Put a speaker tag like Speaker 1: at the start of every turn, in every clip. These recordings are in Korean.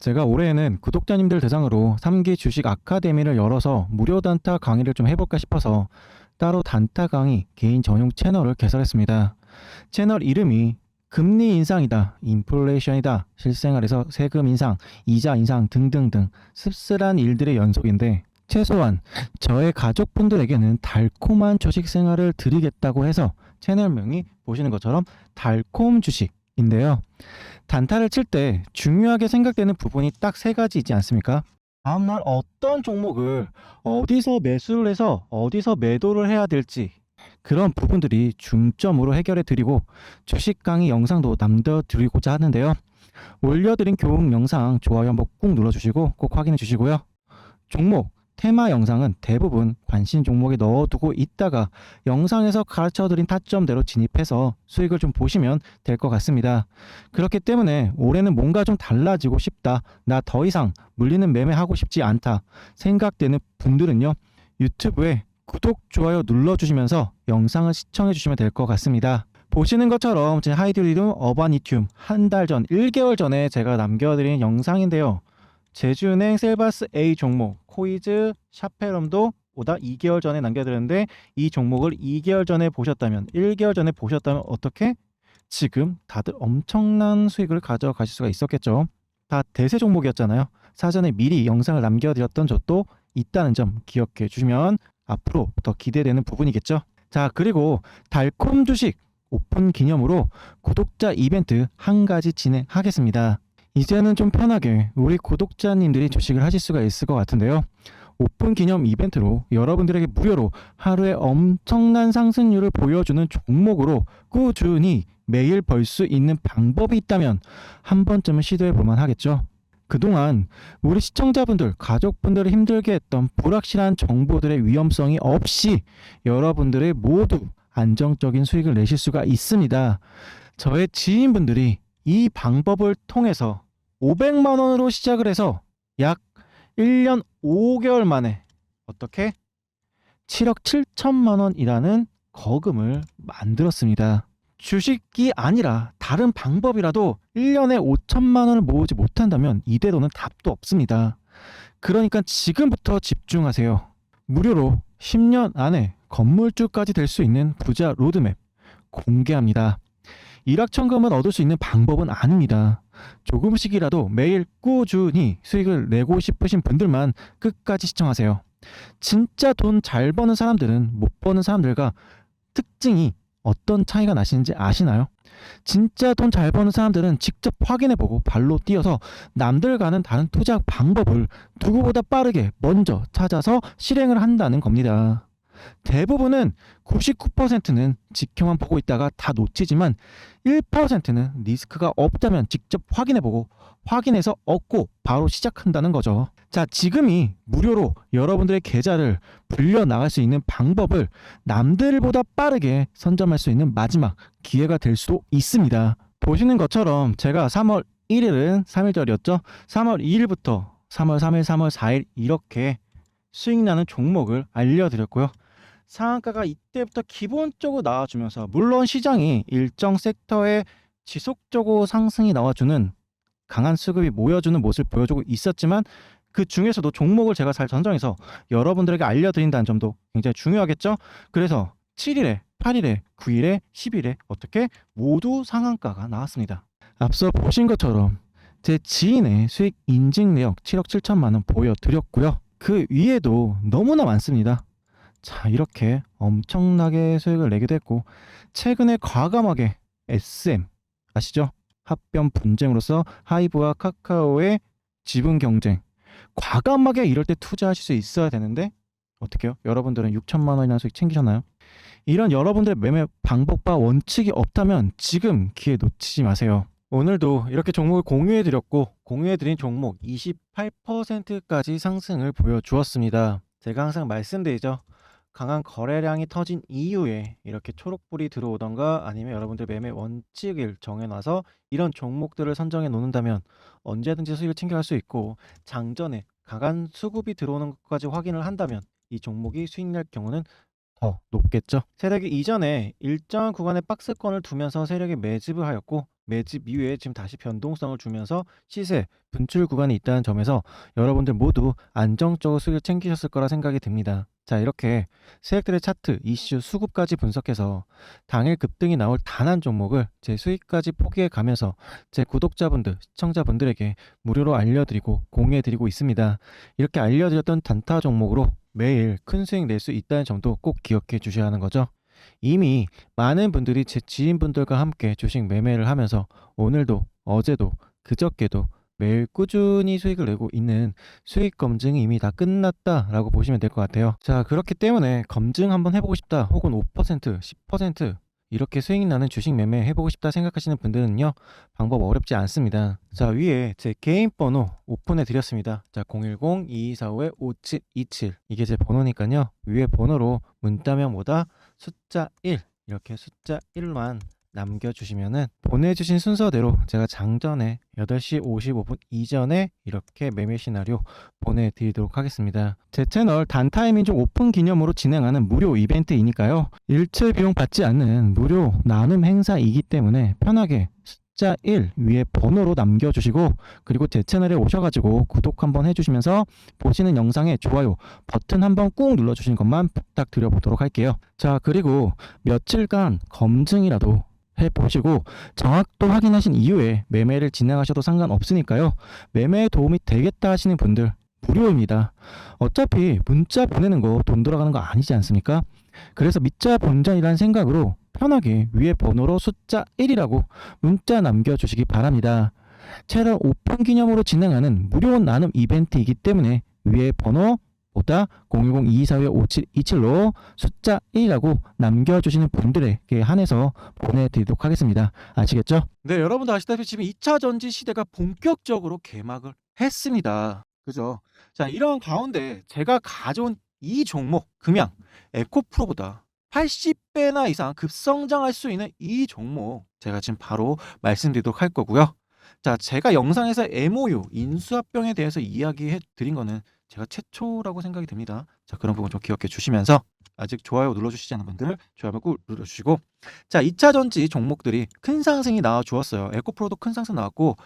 Speaker 1: 제가 올해에는 구독자님들 대상으로 3기 주식 아카데미를 열어서 무료 단타 강의를 좀 해볼까 싶어서 따로 단타 강의 개인 전용 채널을 개설했습니다. 채널 이름이 금리 인상이다, 인플레이션이다, 실생활에서 세금 인상, 이자 인상 등등등 씁쓸한 일들의 연속인데 최소한 저의 가족분들에게는 달콤한 주식 생활을 드리겠다고 해서 채널명이 보시는 것처럼 달콤 주식인데요. 단타를 칠 때 중요하게 생각되는 부분이 딱 세 가지이지 않습니까? 다음날 어떤 종목을 어디서 매수를 해서 어디서 매도를 해야 될지 그런 부분들이 중점으로 해결해 드리고 주식 강의 영상도 남겨드리고자 하는데요. 올려드린 교육 영상 좋아요 한번 꾹 눌러주시고 꼭 확인해 주시고요. 종목, 테마 영상은 대부분 관심 종목에 넣어두고 있다가 영상에서 가르쳐드린 타점대로 진입해서 수익을 좀 보시면 될 것 같습니다. 그렇기 때문에 올해는 뭔가 좀 달라지고 싶다, 나 더 이상 물리는 매매하고 싶지 않다 생각되는 분들은요, 유튜브에 구독, 좋아요 눌러주시면서 영상을 시청해 주시면 될 것 같습니다. 보시는 것처럼 제 하이드리룸 어바니튬 한 달 전, 1개월 전에 제가 남겨드린 영상인데요. 제주은행 셀바스 A 종목, 코이즈, 샤페럼도 보다 2개월 전에 남겨드렸는데 이 종목을 2개월 전에 보셨다면, 1개월 전에 보셨다면 어떻게? 지금 다들 엄청난 수익을 가져가실 수가 있었겠죠. 다 대세 종목이었잖아요. 사전에 미리 영상을 남겨드렸던 적도 있다는 점 기억해 주시면 앞으로 더 기대되는 부분이겠죠. 자, 그리고 달콤 주식 오픈 기념으로 구독자 이벤트 한 가지 진행하겠습니다. 이제는 좀 편하게 우리 구독자님들이 주식을 하실 수가 있을 것 같은데요. 오픈 기념 이벤트로 여러분들에게 무료로 하루에 엄청난 상승률을 보여주는 종목으로 꾸준히 매일 벌 수 있는 방법이 있다면 한 번쯤은 시도해 볼만 하겠죠. 그동안 우리 시청자분들, 가족분들을 힘들게 했던 불확실한 정보들의 위험성이 없이 여러분들의 모두 안정적인 수익을 내실 수가 있습니다. 저의 지인분들이 이 방법을 통해서 500만 원으로 시작을 해서 약 1년 5개월 만에 어떻게 7억 7천만 원이라는 거금을 만들었습니다. 주식이 아니라 다른 방법이라도 1년에 5천만 원을 모으지 못한다면 이대로는 답도 없습니다. 그러니까 지금부터 집중하세요. 무료로 10년 안에 건물주까지 될 수 있는 부자 로드맵 공개합니다. 일확천금을 얻을 수 있는 방법은 아닙니다. 조금씩이라도 매일 꾸준히 수익을 내고 싶으신 분들만 끝까지 시청하세요. 진짜 돈 잘 버는 사람들은 못 버는 사람들과 특징이 어떤 차이가 나시는지 아시나요? 진짜 돈 잘 버는 사람들은 직접 확인해보고 발로 뛰어서 남들과는 다른 투자 방법을 누구보다 빠르게 먼저 찾아서 실행을 한다는 겁니다. 대부분은 99%는 지켜만 보고 있다가 다 놓치지만 1%는 리스크가 없다면 직접 확인해보고 확인해서 얻고 바로 시작한다는 거죠. 자, 지금이 무료로 여러분들의 계좌를 불려나갈 수 있는 방법을 남들보다 빠르게 선점할 수 있는 마지막 기회가 될 수도 있습니다. 보시는 것처럼 제가 3월 1일은 3일절이었죠. 3월 2일부터 3월 3일, 3월 4일 이렇게 수익나는 종목을 알려드렸고요. 상한가가 이때부터 기본적으로 나와주면서 물론 시장이 일정 섹터에 지속적으로 상승이 나와주는 강한 수급이 모여주는 모습을 보여주고 있었지만 그 중에서도 종목을 제가 잘 선정해서 여러분들에게 알려드린다는 점도 굉장히 중요하겠죠. 그래서 7일에, 8일에, 9일에, 10일에 어떻게 모두 상한가가 나왔습니다. 앞서 보신 것처럼 제 지인의 수익 인증 내역 7억 7천만 원 보여드렸고요. 그 위에도 너무나 많습니다. 자, 이렇게 엄청나게 수익을 내기도 했고 최근에 과감하게 SM 아시죠? 합병 분쟁으로서 하이브와 카카오의 지분 경쟁, 과감하게 이럴 때 투자하실 수 있어야 되는데 어떻게요? 여러분들은 6천만 원이나 수익 챙기셨나요? 이런 여러분들의 매매 방법과 원칙이 없다면 지금 기회 놓치지 마세요. 오늘도 이렇게 종목을 공유해드렸고 공유해드린 종목 28%까지 상승을 보여주었습니다. 제가 항상 말씀드리죠. 강한 거래량이 터진 이후에 이렇게 초록불이 들어오던가 아니면 여러분들 매매 원칙을 정해놔서 이런 종목들을 선정해 놓는다면 언제든지 수익을 챙겨갈 수 있고 장전에 강한 수급이 들어오는 것까지 확인을 한다면 이 종목이 수익 낼 경우는 더 높겠죠. 세력이 이전에 일정한 구간에 박스권을 두면서 세력이 매집을 하였고 매집 이후에 지금 다시 변동성을 주면서 시세 분출 구간이 있다는 점에서 여러분들 모두 안정적으로 수익을 챙기셨을 거라 생각이 듭니다. 자, 이렇게 세력들의 차트, 이슈, 수급까지 분석해서 당일 급등이 나올 단 한 종목을 제 수익까지 포기해 가면서 제 구독자분들, 시청자분들에게 무료로 알려드리고 공유해드리고 있습니다. 이렇게 알려드렸던 단타 종목으로 매일 큰 수익 낼 수 있다는 점도 꼭 기억해 주셔야 하는 거죠. 이미 많은 분들이 제 지인분들과 함께 주식 매매를 하면서 오늘도 어제도 그저께도 매일 꾸준히 수익을 내고 있는 수익 검증이 이미 다 끝났다라고 보시면 될 것 같아요. 자, 그렇기 때문에 검증 한번 해보고 싶다 혹은 5%, 10% 이렇게 수익 나는 주식 매매 해보고 싶다 생각하시는 분들은요, 방법 어렵지 않습니다. 자, 위에 제 개인 번호 오픈해 드렸습니다. 자, 010-2245-5727 이게 제 번호니까요, 위에 번호로 문자명보다 숫자 1 이렇게 숫자 1만 남겨주시면은 보내주신 순서대로 제가 장전에 8시 55분 이전에 이렇게 매매 시나리오 보내드리도록 하겠습니다. 제 채널 단타이밍중 오픈 기념으로 진행하는 무료 이벤트이니까요, 일체 비용 받지 않는 무료 나눔 행사이기 때문에 편하게 숫자 1 위에 번호로 남겨주시고, 그리고 제 채널에 오셔가지고 구독 한번 해주시면서 보시는 영상에 좋아요 버튼 한번 꾹 눌러주시는 것만 부탁드려보도록 할게요. 자, 그리고 며칠간 검증이라도 해보시고 정확도 확인하신 이후에 매매를 진행하셔도 상관없으니까요, 매매에 도움이 되겠다 하시는 분들 무료입니다. 어차피 문자 보내는 거 돈 들어가는 거 아니지 않습니까? 그래서 믿자 본전이라는 생각으로 편하게 위에 번호로 숫자 1이라고 문자 남겨주시기 바랍니다. 채널 오픈 기념으로 진행하는 무료 나눔 이벤트이기 때문에 위에 번호 보다 010-2245-5727로 숫자 1이라고 남겨주시는 분들에게 한해서 보내드리도록 하겠습니다. 아시겠죠? 네, 여러분도 아시다시피 지금 2차 전지 시대가 본격적으로 개막을 했습니다. 그죠? 자, 이런 가운데 제가 가져온 이 종목 금양 에코프로보다 80배나 이상 급성장할 수 있는 이 종목 제가 지금 바로 말씀드리도록 할 거고요. 자, 제가 영상에서 MOU 인수합병에 대해서 이야기해 드린 거는 제가 최초라고 생각이 듭니다. 자, 그런 부분 좀 기억해 주시면서 아직 좋아요 눌러주시지 않은 분들 좋아요 꾹 눌러주시고, 자, 2차 전지 종목들이 큰 상승이 나와 주었어요. 에코프로도 큰 상승 나왔고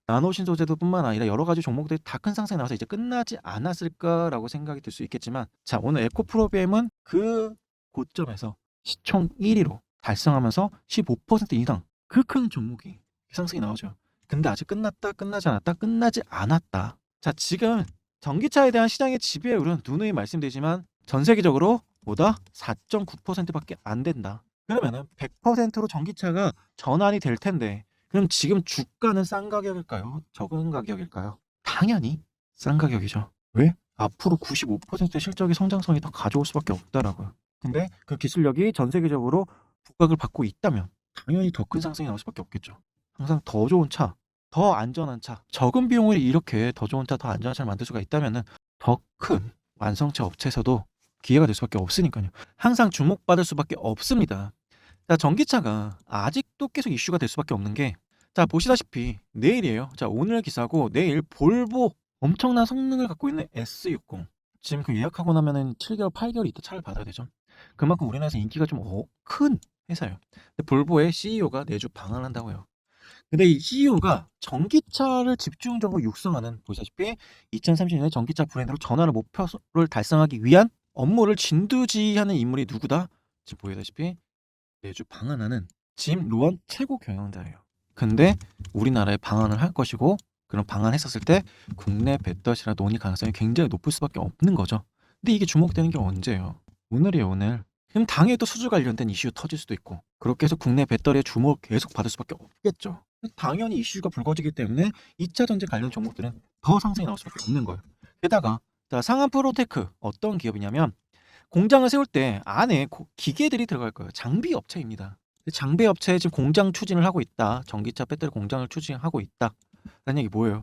Speaker 1: 나노신소재도 뿐만 아니라 여러 가지 종목들이 다 큰 상승이 나와서 이제 끝나지 않았을까라고 생각이 들 수 있겠지만, 자, 오늘 에코프로비엠은 그 고점에서 시총 1위로 달성하면서 15% 이상 그 큰 종목이 상승이 나오죠. 근데 아직 끝났다, 끝나지 않았다, 끝나지 않았다. 자, 지금 전기차에 대한 시장의 지배율은 누누이 말씀드리지만 전 세계적으로 보다 4.9%밖에 안 된다. 그러면은 100%로 전기차가 전환이 될 텐데, 그럼 지금 주가는 싼 가격일까요? 적은 가격일까요? 당연히 싼 가격이죠. 왜? 앞으로 95%의 실적의 성장성이 더 가져올 수밖에 없다라고요. 근데 그 기술력이 전 세계적으로 부각을 받고 있다면 당연히 더 큰 상승이 나올 수밖에 없겠죠. 항상 더 좋은 차, 더 안전한 차, 적은 비용을 이렇게 더 좋은 차, 더 안전한 차를 만들 수가 있다면은 더 큰 완성차 업체에서도 기회가 될 수밖에 없으니까요. 항상 주목받을 수밖에 없습니다. 자, 전기차가 아직도 계속 이슈가 될 수밖에 없는 게, 자, 보시다시피 내일이에요. 자, 오늘 기사고 내일 볼보 엄청난 성능을 갖고 있는 S60 지금 그 예약하고 나면은 7개월, 8개월 있다 차를 받아야 되죠. 그만큼 우리나라에서 인기가 좀 큰 회사예요. 근데 볼보의 CEO가 내주 방한한다고 해요. 근데 이 CEO가 전기차를 집중적으로 육성하는, 보시다시피 2030년에 전기차 브랜드로 전환을 목표를 달성하기 위한 업무를 진두지휘하는 인물이 누구다? 지금 보시다시피 내주 방한하는 짐 로원 최고 경영자예요. 근데 우리나라에 방한을 할 것이고, 그런 방한했었을 때 국내 배터리라 논의 가능성이 굉장히 높을 수밖에 없는 거죠. 근데 이게 주목되는 게 언제예요? 오늘이에요, 오늘. 그럼 당일 또 수주 관련된 이슈 터질 수도 있고, 그렇게 해서 국내 배터리의 주목을 계속 받을 수밖에 없겠죠. 당연히 이슈가 불거지기 때문에 2차 전지 관련 종목들은 더 상승이 나올 수밖에 없는 거예요. 게다가 자, 상한 프로테크 어떤 기업이냐면, 공장을 세울 때 안에 기계들이 들어갈 거예요. 장비 업체입니다. 장비 업체에 지금 공장 추진을 하고 있다. 전기차 배터리 공장을 추진하고 있다. 라는 얘기 뭐예요?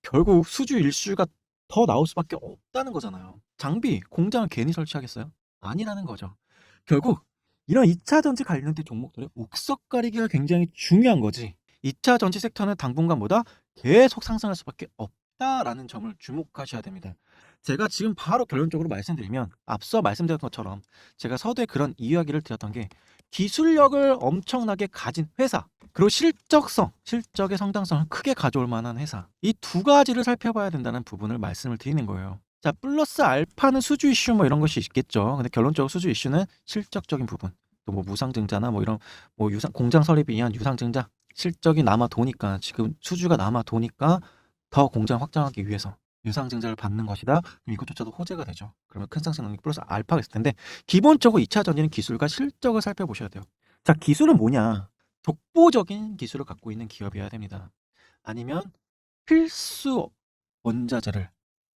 Speaker 1: 결국 수주 일수가 더 나올 수밖에 없다는 거잖아요. 장비, 공장을 괜히 설치하겠어요? 아니라는 거죠. 결국 이런 2차 전지 관련된 종목들의 옥석 가리기가 굉장히 중요한 거지. 2차 전지 섹터는 당분간보다 계속 상승할 수밖에 없다라는 점을 주목하셔야 됩니다. 제가 지금 바로 결론적으로 말씀드리면, 앞서 말씀드렸던 것처럼 제가 서두에 그런 이야기를 드렸던 게, 기술력을 엄청나게 가진 회사, 그리고 실적성, 실적의 성장성을 크게 가져올 만한 회사. 이 두 가지를 살펴봐야 된다는 부분을 말씀을 드리는 거예요. 자, 플러스 알파는 수주 이슈 뭐 이런 것이 있겠죠. 근데 결론적으로 수주 이슈는 실적적인 부분. 또 뭐 무상증자나 뭐 이런 뭐 유상 공장 설립에 의한 유상증자, 실적이 남아 도니까 지금 수주가 남아 도니까 더 공장 확장하기 위해서 유상증자를 받는 것이다. 그럼 이것조차도 호재가 되죠. 그러면 큰 상승 능력 플러스 알파가 있을 텐데 기본적으로 2차 전지는 기술과 실적을 살펴보셔야 돼요. 자, 기술은 뭐냐? 독보적인 기술을 갖고 있는 기업이어야 됩니다. 아니면 필수 원자재를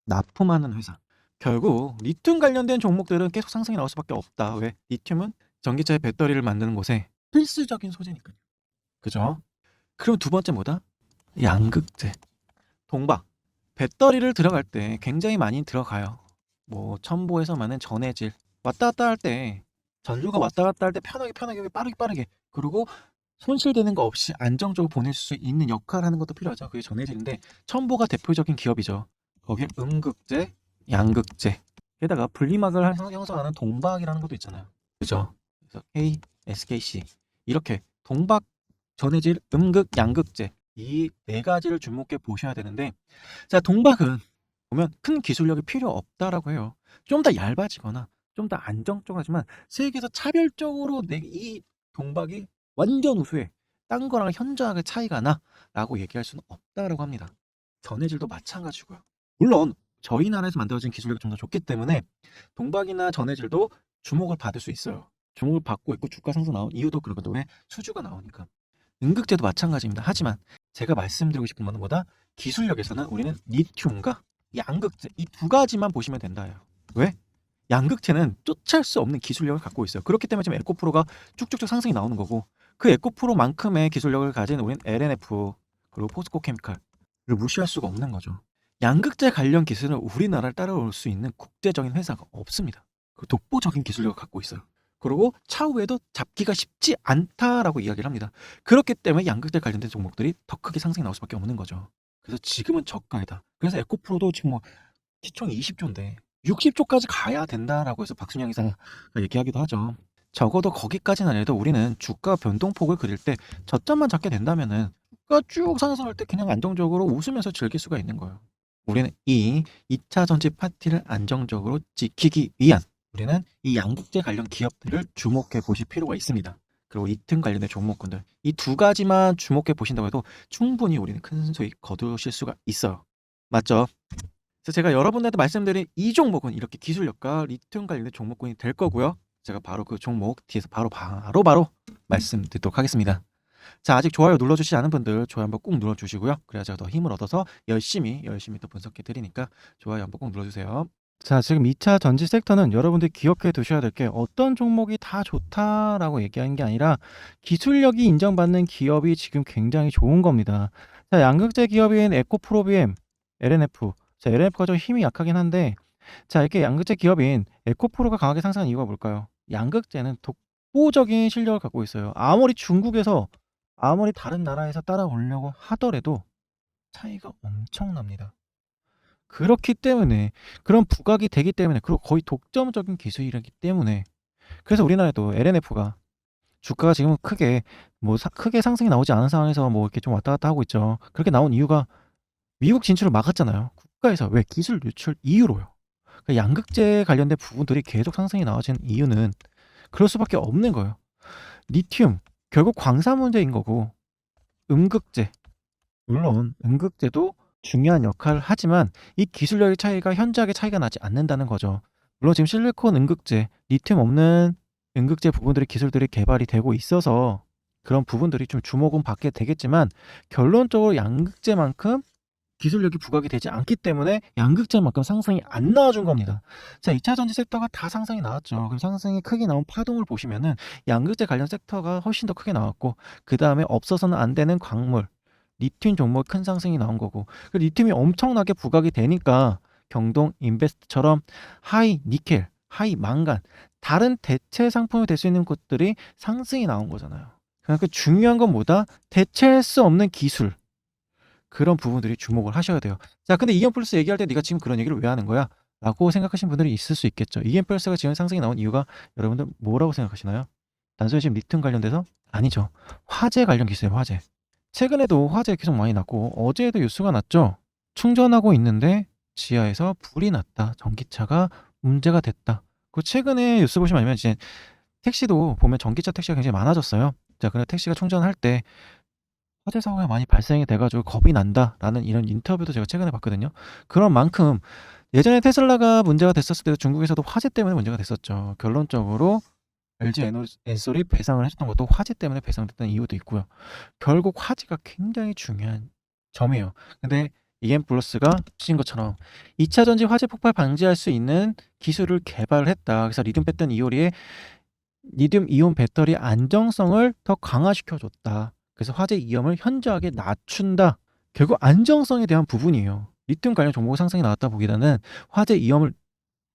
Speaker 1: 납품하는 회사. 결국 리튬 관련된 종목들은 계속 상승이 나올 수밖에 없다. 왜? 리튬은 전기차의 배터리를 만드는 곳에 필수적인 소재니까요. 그죠? 그럼 두 번째 뭐다? 양극재. 동박. 배터리를 들어갈 때 굉장히 많이 들어가요. 뭐 첨보에서 많은 전해질 왔다 갔다 할 때 전류가 왔다 갔다 할 때 편하게 빠르게 그리고 손실되는 거 없이 안정적으로 보낼 수 있는 역할을 하는 것도 필요하죠. 그게 전해질인데 첨보가 대표적인 기업이죠. 거기에 음극재, 양극재 게다가 분리막을 형성하는 동박이라는 것도 있잖아요. 그죠? 그래서 K, SKC 이렇게 동박, 전해질, 음극, 양극재 이 네 가지를 주목해 보셔야 되는데, 자, 동박은 보면 큰 기술력이 필요 없다라고 해요. 좀 더 얇아지거나 좀 더 안정적하지만 세계에서 차별적으로 이 동박이 완전 우수해. 딴 거랑 현저하게 차이가 나라고 얘기할 수는 없다라고 합니다. 전해질도 마찬가지고요. 물론 저희 나라에서 만들어진 기술력이 좀 더 좋기 때문에 동박이나 전해질도 주목을 받을 수 있어요. 주목을 받고 있고 주가 상승 나온 이유도 그렇거든요. 왜? 수주가 나오니까. 음극재도 마찬가지입니다. 하지만 제가 말씀드리고 싶은 것은 뭐다? 기술력에서는 우리는 리튬과 양극재 이 두 가지만 보시면 된다예요. 왜? 양극재는 쫓아올 수 없는 기술력을 갖고 있어요. 그렇기 때문에 지금 에코프로가 쭉쭉쭉 상승이 나오는 거고, 그 에코프로만큼의 기술력을 가진 우리는 LNF 그리고 포스코 케미칼을 무시할 수가 없는 거죠. 양극재 관련 기술은 우리나라를 따라올 수 있는 국제적인 회사가 없습니다. 그 독보적인 기술력을 갖고 있어요. 그리고 차후에도 잡기가 쉽지 않다라고 이야기를 합니다. 그렇기 때문에 양극재 관련된 종목들이 더 크게 상승이 나올 수밖에 없는 거죠. 그래서 지금은 저가이다. 그래서 에코프로도 지금 뭐 시총이 20조인데 60조까지 가야 된다라고 해서 박순영 이사가 얘기하기도 하죠. 적어도 거기까지는 아니라도 우리는 주가 변동폭을 그릴 때 저점만 잡게 된다면은 주가 쭉 상승할 때 그냥 안정적으로 웃으면서 즐길 수가 있는 거예요. 우리는 이 2차 전지 파티를 안정적으로 지키기 위한 우리는 이 양극재 관련 기업들을 주목해 보실 필요가 있습니다. 그리고 리튬 관련된 종목군들 이 두 가지만 주목해 보신다고 해도 충분히 우리는 큰 수익 거두실 수가 있어요. 맞죠? 그래서 제가 여러분들한테 말씀드린 이 종목은 이렇게 기술력과 리튬 관련된 종목군이 될 거고요. 제가 바로 그 종목 뒤에서 바로 말씀드리도록 하겠습니다. 자, 아직 좋아요 눌러주시지 않은 분들 좋아요 한번 꾹 눌러주시고요. 그래야 제가 더 힘을 얻어서 열심히 또 분석해 드리니까 좋아요 한번 꼭 눌러주세요. 자, 지금 2차 전지 섹터는 여러분들이 기억해 두셔야 될 게 어떤 종목이 다 좋다라고 얘기하는 게 아니라 기술력이 인정받는 기업이 지금 굉장히 좋은 겁니다. 자, 양극재 기업인 에코프로비엠, LNF. 자, LNF가 좀 힘이 약하긴 한데, 자, 이렇게 양극재 기업인 에코프로가 강하게 상승한 이유가 뭘까요? 양극재는 독보적인 실력을 갖고 있어요. 아무리 다른 나라에서 따라오려고 하더라도 차이가 엄청납니다. 그렇기 때문에 그런 부각이 되기 때문에 그리고 거의 독점적인 기술이기 때문에 그래서 우리나라에도 LNF가 주가가 지금 크게 상승이 나오지 않은 상황에서 뭐 이렇게 좀 왔다 갔다 하고 있죠. 그렇게 나온 이유가 미국 진출을 막았잖아요. 국가에서 왜 기술 유출 이유로요. 그 양극재 관련된 부분들이 계속 상승이 나와진 이유는 그럴 수밖에 없는 거예요. 리튬 결국 광산 문제인 거고 음극재 물론 음극재도 중요한 역할을 하지만 이 기술력의 차이가 현저하게 차이가 나지 않는다는 거죠. 물론 지금 실리콘 음극재, 리튬 없는 음극재 부분들이 기술들이 개발이 되고 있어서 그런 부분들이 좀 주목은 받게 되겠지만 결론적으로 양극재만큼 기술력이 부각이 되지 않기 때문에 양극재만큼 상승이 안 나와준 겁니다. 자, 2차 전지 섹터가 다 상승이 나왔죠. 그럼 상승이 크게 나온 파동을 보시면은 양극재 관련 섹터가 훨씬 더 크게 나왔고 그 다음에 없어서는 안 되는 광물, 리튬 종목 큰 상승이 나온 거고 리튬이 엄청나게 부각이 되니까 경동 인베스트처럼 하이 니켈, 하이 망간 다른 대체 상품이 될 수 있는 곳들이 상승이 나온 거잖아요. 그러니까 중요한 건 뭐다? 대체할 수 없는 기술 그런 부분들이 주목을 하셔야 돼요. 자, 근데 이엠플러스 얘기할 때 네가 지금 그런 얘기를 왜 하는 거야? 라고 생각하시는 분들이 있을 수 있겠죠. 이엠플러스가 지금 상승이 나온 이유가 여러분들 뭐라고 생각하시나요? 단순히 지금 리튬 관련돼서? 아니죠. 화재 관련 기술이에요, 화재. 최근에도 화재 계속 많이 났고 어제에도 뉴스가 났죠. 충전하고 있는데 지하에서 불이 났다. 전기차가 문제가 됐다. 그 최근에 뉴스 보시면 알면 이제 택시도 보면 전기차 택시가 굉장히 많아졌어요. 자, 그래 택시가 충전할 때 화재 사고가 많이 발생이 돼 가지고 겁이 난다라는 이런 인터뷰도 제가 최근에 봤거든요. 그런 만큼 예전에 테슬라가 문제가 됐었을 때도 중국에서도 화재 때문에 문제가 됐었죠. 결론적으로 LG 엔솔이 배상을 해 줬던 것도 화재 때문에 배상됐던 이유도 있고요. 결국 화재가 굉장히 중요한 점이에요. 근데 EM플러스가 주신 것처럼 2차 전지 화재 폭발 방지할 수 있는 기술을 개발을 했다. 그래서 리튬 이온 배터리 안정성을 더 강화시켜 줬다. 그래서 화재 위험을 현저하게 낮춘다. 결국 안정성에 대한 부분이에요. 리튬 관련 종목 상승이 나왔다 보기보다는 화재 위험을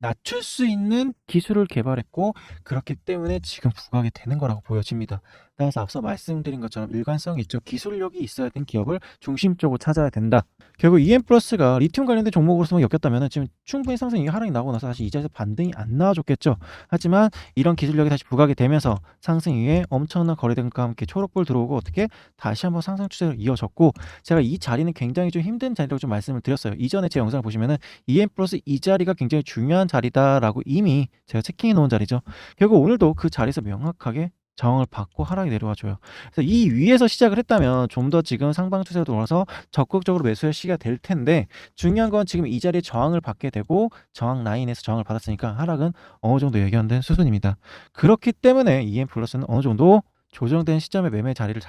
Speaker 1: 낮출 수 있는 기술을 개발했고 그렇기 때문에 지금 부각이 되는 거라고 보여집니다. 따라서 앞서 말씀드린 것처럼 일관성이 있죠. 기술력이 있어야 되는 기업을 중심적으로 찾아야 된다. 결국 EM플러스가 리튬 관련된 종목으로서만 엮였다면 지금 충분히 상승이 하락이 나고 나서 사실 이 자리에서 반등이 안 나와줬겠죠. 하지만 이런 기술력이 다시 부각이 되면서 상승 이후에 엄청난 거래량과 함께 초록불 들어오고 어떻게 다시 한번 상승 추세를 이어졌고 제가 이 자리는 굉장히 좀 힘든 자리라고 좀 말씀을 드렸어요. 이전에 제 영상을 보시면은 EM플러스 이 자리가 굉장히 중요한 자리다라고 이미 제가 체킹해 놓은 자리죠. 결국 오늘도 그 자리에서 명확하게 저항을 받고 하락이 내려와 줘요. 그래서 이 위에서 시작을 했다면 좀 더 지금 상방 추세로 돌아서 적극적으로 매수할 시기가 될 텐데 중요한 건 지금 이 자리에 저항을 받게 되고 저항 라인에서 저항을 받았으니까 하락은 어느 정도 예견된 수준입니다. 그렇기 때문에 EM플러스는 어느 정도 조정된 시점에 매매 자리를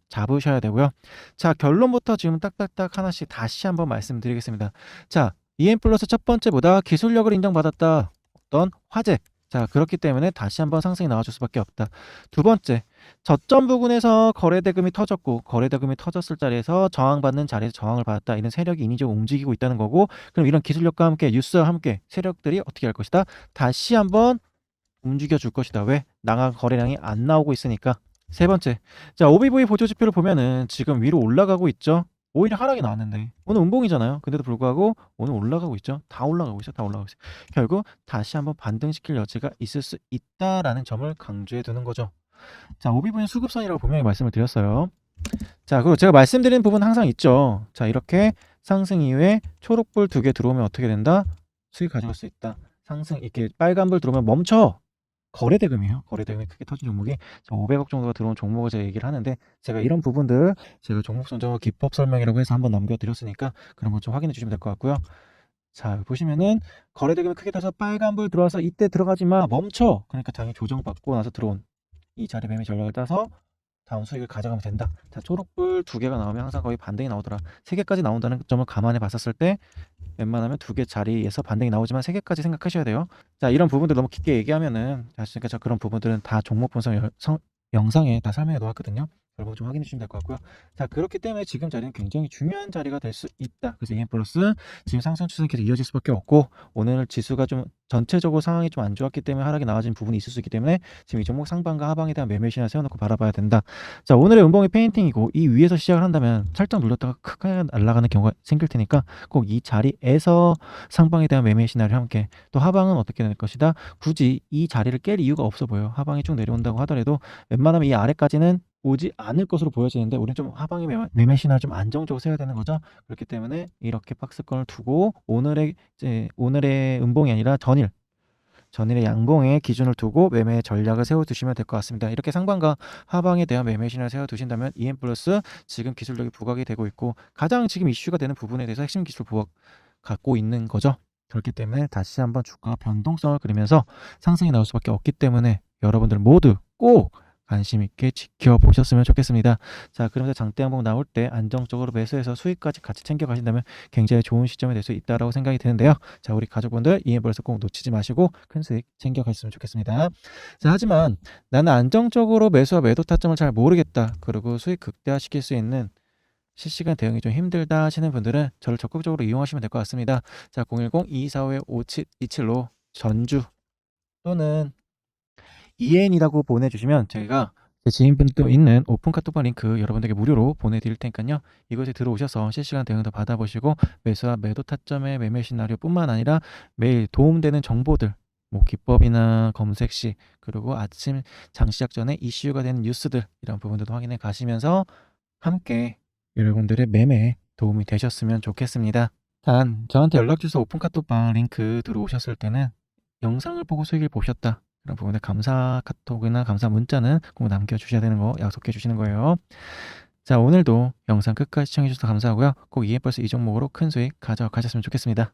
Speaker 1: 잡으셔야 되고요. 자, 결론부터 지금 딱딱딱 하나씩 다시 한번 말씀드리겠습니다. 자, EM플러스 첫 번째보다 기술력을 인정받았다. 어떤 화재. 자, 그렇기 때문에 다시 한번 상승이 나와줄 수밖에 없다. 두 번째, 저점 부근에서 거래대금이 터졌고 거래대금이 터졌을 자리에서 저항받는 자리에서 저항을 받았다. 이런 세력이 인위적으로 움직이고 있다는 거고 그럼 이런 기술력과 함께 뉴스와 함께 세력들이 어떻게 할 것이다? 다시 한번 움직여 줄 것이다. 왜? 나간 거래량이 안 나오고 있으니까. 세 번째, 자 OBV 보조 지표를 보면은 지금 위로 올라가고 있죠. 오히려 하락이 나왔는데 오늘 운봉이잖아요. 근데도 불구하고 오늘 올라가고 있죠. 다 올라가고 있어, 다 올라가고 있어. 결국 다시 한번 반등시킬 여지가 있을 수 있다라는 점을 강조해 두는 거죠. 자, OBV는 수급선이라고 분명히 말씀을 드렸어요. 자, 그리고 제가 말씀드린 부분 항상 있죠. 자, 이렇게 상승 이후에 초록불 2개 들어오면 어떻게 된다? 수익 가져갈 수 있다. 상승 이렇게 빨간불 들어오면 멈춰. 거래대금이에요. 거래대금이 크게 터진 종목이 500억 정도가 들어온 종목을 제가 얘기를 하는데 제가 이런 부분들 제가 종목 선정 기법 설명이라고 해서 한번 남겨드렸으니까 그런 거 좀 확인해 주시면 될 것 같고요. 자, 보시면은 거래대금이 크게 터서 빨간불 들어와서 이때 들어가지 마, 멈춰. 그러니까 당연히 조정받고 나서 들어온 이 자리 매매 전략을 따서 다음 수익을 가져가면 된다. 자, 초록불 2개가 나오면 항상 거의 반등이 나오더라. 3개까지 나온다는 점을 감안해 봤었을 때 웬만하면 2개 자리에서 반등이 나오지만 3개까지 생각하셔야 돼요. 자, 이런 부분들 너무 깊게 얘기하면은 그러니까 저 그런 부분들은 다 종목 분석 영상에 다 설명해 놓았거든요. 여러분 좀 확인해 주시면 될 것 같고요. 자, 그렇기 때문에 지금 자리는 굉장히 중요한 자리가 될 수 있다. 그래서 EM플러스 지금 상승 추세는 계속 이어질 수밖에 없고 오늘 지수가 좀 전체적으로 상황이 좀 안 좋았기 때문에 하락이 나와진 부분이 있을 수 있기 때문에 지금 이 종목 상방과 하방에 대한 매매 시간을 세워놓고 바라봐야 된다. 자, 오늘의 운봉이 페인팅이고 이 위에서 시작을 한다면 살짝 눌렀다가 크게 날아가는 경우가 생길 테니까 꼭 이 자리에서 상방에 대한 매매 시나리오 함께 또 하방은 어떻게 될 것이다. 굳이 이 자리를 깰 이유가 없어 보여요. 하방이 쭉 내려온다고 하더라도 웬만하면 이 아래까지는 오지 않을 것으로 보여지는데 우리는 좀 하방의 매매 시나리오 좀 안정적으로 세워야 되는 거죠. 그렇기 때문에 이렇게 박스권을 두고 오늘의 음봉이 아니라 전일의 양봉의 기준을 두고 매매 전략을 세워두시면 될 것 같습니다. 이렇게 상방과 하방에 대한 매매 신을 세워두신다면 EM플러스 지금 기술력이 부각이 되고 있고 가장 지금 이슈가 되는 부분에 대해서 핵심 기술 부각 갖고 있는 거죠. 그렇기 때문에 다시 한번 주가 변동성을 그리면서 상승이 나올 수밖에 없기 때문에 여러분들 모두 꼭 관심 있게 지켜보셨으면 좋겠습니다. 자, 그러면서 장대 양봉 나올 때 안정적으로 매수해서 수익까지 같이 챙겨 가신다면 굉장히 좋은 시점이 될 수 있다라고 생각이 드는데요. 자, 우리 가족분들 EM플러스 꼭 놓치지 마시고 큰 수익 챙겨 가셨으면 좋겠습니다. 자, 하지만 나는 안정적으로 매수와 매도 타점을 잘 모르겠다. 그리고 수익 극대화시킬 수 있는 실시간 대응이 좀 힘들다 하시는 분들은 저를 적극적으로 이용하시면 될 것 같습니다. 자, 010-2245-5727로 전주 또는 EN이라고 보내주시면 제가 제 지인분도 있는 오픈 카톡방 링크 여러분들에게 무료로 보내드릴 테니까요. 이곳에 들어오셔서 실시간 대응도 받아보시고 매수와 매도 타점의 매매 시나리오 뿐만 아니라 매일 도움되는 정보들 뭐 기법이나 검색 시, 그리고 아침 장 시작 전에 이슈가 되는 뉴스들, 이런 부분들도 확인해 가시면서 함께 여러분들의 매매에 도움이 되셨으면 좋겠습니다. 단 저한테 연락 주셔서 오픈 카톡방 링크 들어오셨을 때는 영상을 보고 수익을 보셨다, 그런 부분에 감사 카톡이나 감사 문자는 꼭 남겨주셔야 되는 거 약속해 주시는 거예요. 자, 오늘도 영상 끝까지 시청해 주셔서 감사하고요. 꼭 EFS 이 종목으로 큰 수익 가져가셨으면 좋겠습니다.